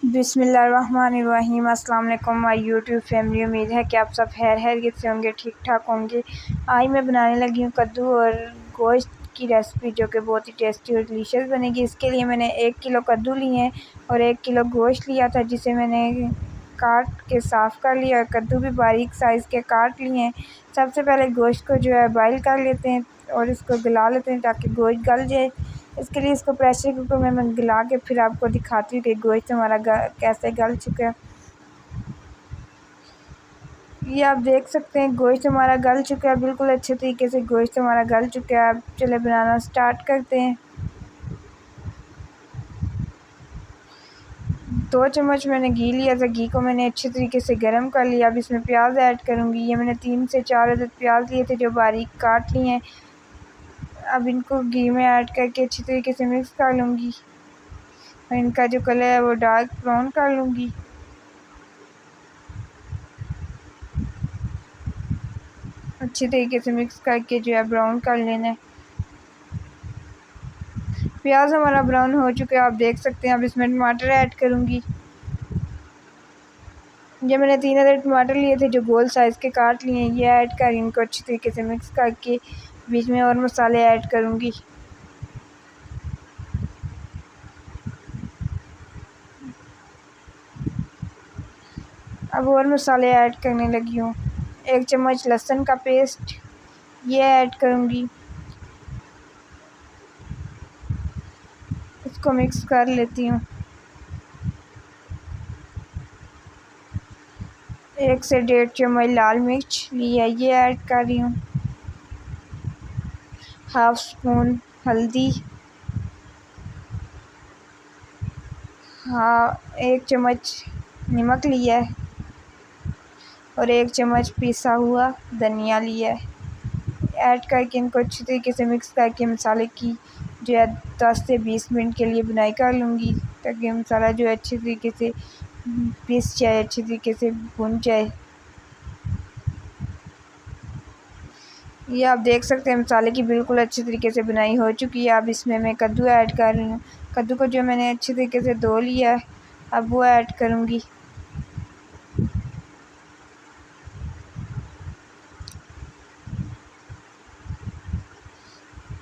बिस्मिल्लाहिर्रहमानिर्रहीम। अस्सलाम वालेकुम माय यूट्यूब फैमिली। उम्मीद है कि आप सब खैरियत से होंगे, ठीक ठाक होंगे। आज मैं बनाने लगी हूँ कद्दू और गोश्त की रेसिपी, जो कि बहुत ही टेस्टी और डिलीशियस बनेगी। इसके लिए मैंने 1 किलो कद्दू लिए हैं और 1 किलो गोश्त लिया था, जिसे मैंने काट के साफ़ कर लिया। कद्दू भी बारीक साइज़ के काट लिए हैं। सबसे पहले गोश्त को जो है बॉइल कर लेते हैं और इसको गला लेते हैं ताकि गोश्त गल जाए। इसके लिए इसको प्रेशर कुकर में मैं गला के फिर आपको दिखाती हूँ कि गोश्त हमारा कैसे गल चुका है। ये आप देख सकते हैं गोश्त हमारा गल चुका है, बिल्कुल अच्छे तरीके से गोश्त हमारा गल चुका है। अब चले बनाना स्टार्ट करते हैं। 2 चम्मच मैंने घी लिया था। घी को मैंने अच्छे तरीके से गर्म कर लिया। अब इसमें प्याज ऐड करूँगी। ये मैंने 3 से 4 अदद प्याज लिए थे जो बारीक काट लिए हैं। अब इनको घी में ऐड करके अच्छी तरीके से मिक्स कर लूँगी और इनका जो कलर है वो डार्क ब्राउन कर लूँगी। अच्छी तरीके से मिक्स करके जो है ब्राउन कर लेना है। प्याज हमारा ब्राउन हो चुका है, आप देख सकते हैं। अब इसमें टमाटर ऐड करूँगी। ये मैंने 3 अदद टमाटर लिए थे जो गोल साइज़ के काट लिए हैं। ये ऐड कर इनको अच्छी तरीके से मिक्स करके बीच में और मसाले ऐड करूँगी। अब और मसाले ऐड करने लगी हूँ। 1 चम्मच लहसुन का पेस्ट ये ऐड करूँगी। इसको मिक्स कर लेती हूँ। 1 से 1.5 चम्मच लाल मिर्च ली है, ये ऐड कर रही हूँ। हाफ स्पून हल्दी, हाँ 1 चम्मच नमक लिया है और 1 चम्मच पिसा हुआ धनिया लिया है। ऐड करके इनको अच्छी तरीके से मिक्स करके मसाले की जो है 10 से 20 मिनट के लिए बुनाई कर लूँगी, ताकि मसाला जो है अच्छी तरीके से पीस जाए, अच्छी तरीके से भुन जाए। ये आप देख सकते हैं मसाले की बिल्कुल अच्छी तरीके से बुनाई हो चुकी है। अब इसमें मैं कद्दू ऐड कर रही हूँ। कद्दू को जो मैंने अच्छी तरीके से धो लिया है, अब वो ऐड करूँगी।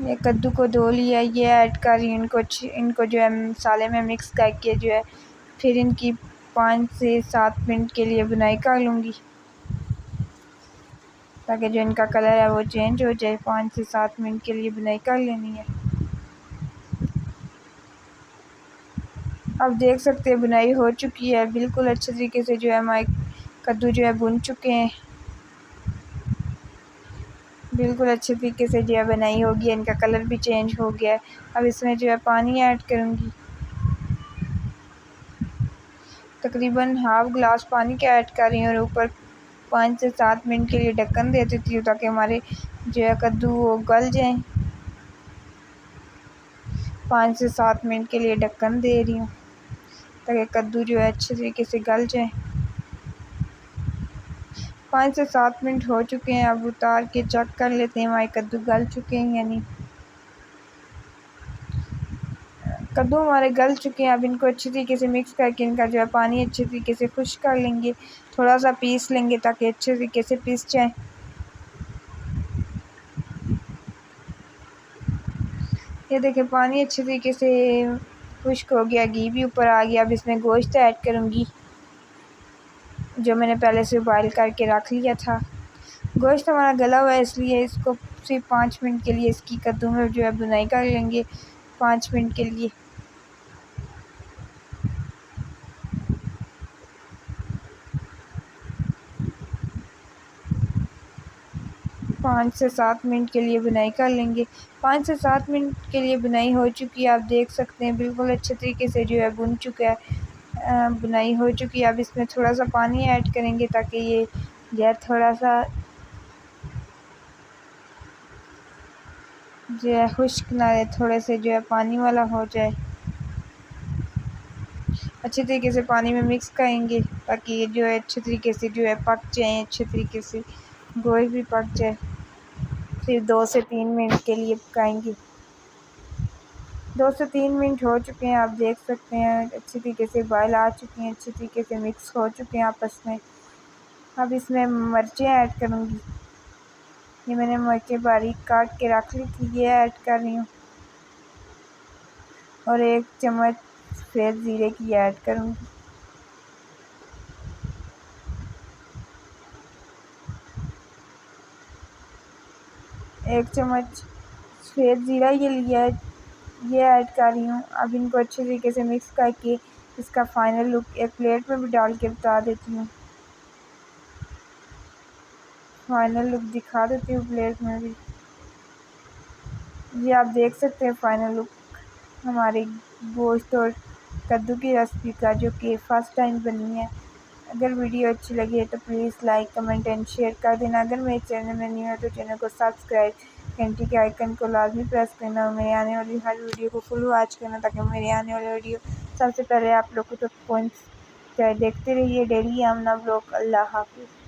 ये कद्दू को धो लिया, ये ऐड कर रही हूँ। इनको जो है मसाले में मिक्स करके जो है फिर इनकी 5 से 7 मिनट के लिए बुनाई कर लूँगी, ताकि जो इनका कलर है वो चेंज हो जाए। 5 से 7 मिनट के लिए बुनाई कर लेनी है। अब देख सकते हैं बुनाई हो चुकी है, बिल्कुल अच्छे तरीके से जो है हमारे कद्दू जो है भुन चुके हैं। बिल्कुल अच्छे तरीके से जो है बनाई होगी, इनका कलर भी चेंज हो गया है। अब इसमें जो है पानी ऐड करूँगी। तकरीबन हाफ़ गिलास पानी का ऐड कर रही हूँ और ऊपर 5 से 7 मिनट के लिए ढक्कन दे देती हूँ, ताकि हमारे जो है कद्दू वो गल जाएँ। 5 से 7 मिनट के लिए ढक्कन दे रही हूँ, ताकि कद्दू जो है अच्छे तरीके से गल जाए। 5 से 7 मिनट हो चुके हैं। अब उतार के चेक कर लेते हैं हमारे कद्दू गल चुके हैं या नहीं। कद्दू हमारे गल चुके हैं। अब इनको अच्छी तरीके से मिक्स करके इनका जो है पानी अच्छे तरीके से खुश्क कर लेंगे, थोड़ा सा पीस लेंगे ताकि अच्छे तरीके से पीस जाए। ये देखिए पानी अच्छे तरीके से खुश्क हो गया, घी भी ऊपर आ गया। अब इसमें गोश्त ऐड करूँगी, जो मैंने पहले से बॉयल करके रख लिया था। गोश्त हमारा गला हुआ है, इसलिए इसको सिर्फ 5 मिनट के लिए इसकी कद्दू में जो है बुनाई कर लेंगे, 5 मिनट के लिए। 5 से 7 मिनट के लिए बुनाई कर लेंगे। 5 से 7 मिनट के लिए बुनाई हो चुकी है, आप देख सकते हैं बिल्कुल अच्छे तरीके से जो है भुन चुका है, बुनाई हो चुकी है। अब इसमें थोड़ा सा पानी ऐड करेंगे ताकि ये जो है थोड़ा सा जो है खुश्क ना रहे, थोड़े से जो है पानी वाला हो जाए। अच्छे तरीके से पानी में मिक्स करेंगे ताकि ये जो है अच्छे तरीके से जो है पक जाए, अच्छे तरीके से गोश्त भी पक जाए। फिर 2 से 3 मिनट के लिए पकाएंगे। 2 से 3 मिनट हो चुके हैं, आप देख सकते हैं अच्छी तरीके से बॉयल आ चुकी हैं, अच्छी तरीके से मिक्स हो चुके हैं आपस में। अब इसमें मिर्चें ऐड करूँगी। ये मैंने मिर्चें बारीक काट के रख ली थी, ये ऐड कर रही हूँ। और 1 चम्मच सफ़ेद ज़ीरे की ऐड करूँगी। एक चम्मच सफ़ेद ज़ीरा ये लिया है, ये ऐड कर रही हूँ। अब इनको अच्छे तरीके से मिक्स करके इसका फाइनल लुक एक प्लेट में भी डाल के बता देती हूँ। फाइनल लुक दिखा देती हूँ प्लेट में भी। ये आप देख सकते हैं फाइनल लुक हमारे गोश्त और कद्दू की रेसिपी का, जो कि फ़र्स्ट टाइम बनी है। अगर वीडियो अच्छी लगी है तो please like comment and share कर देना। अगर मेरे चैनल में न्यू है तो चैनल को सब्सक्राइब, घंटी के आइकन को लाजमी प्रेस करना और मेरे आने वाली हर वीडियो को फुल वॉच करना, ताकि मेरे आने वाली वीडियो सबसे पहले आप लोगों तक पहुँच जाए। देखते रहिए डेली आमना ब्लॉग। अल्लाह हाफ़िज़।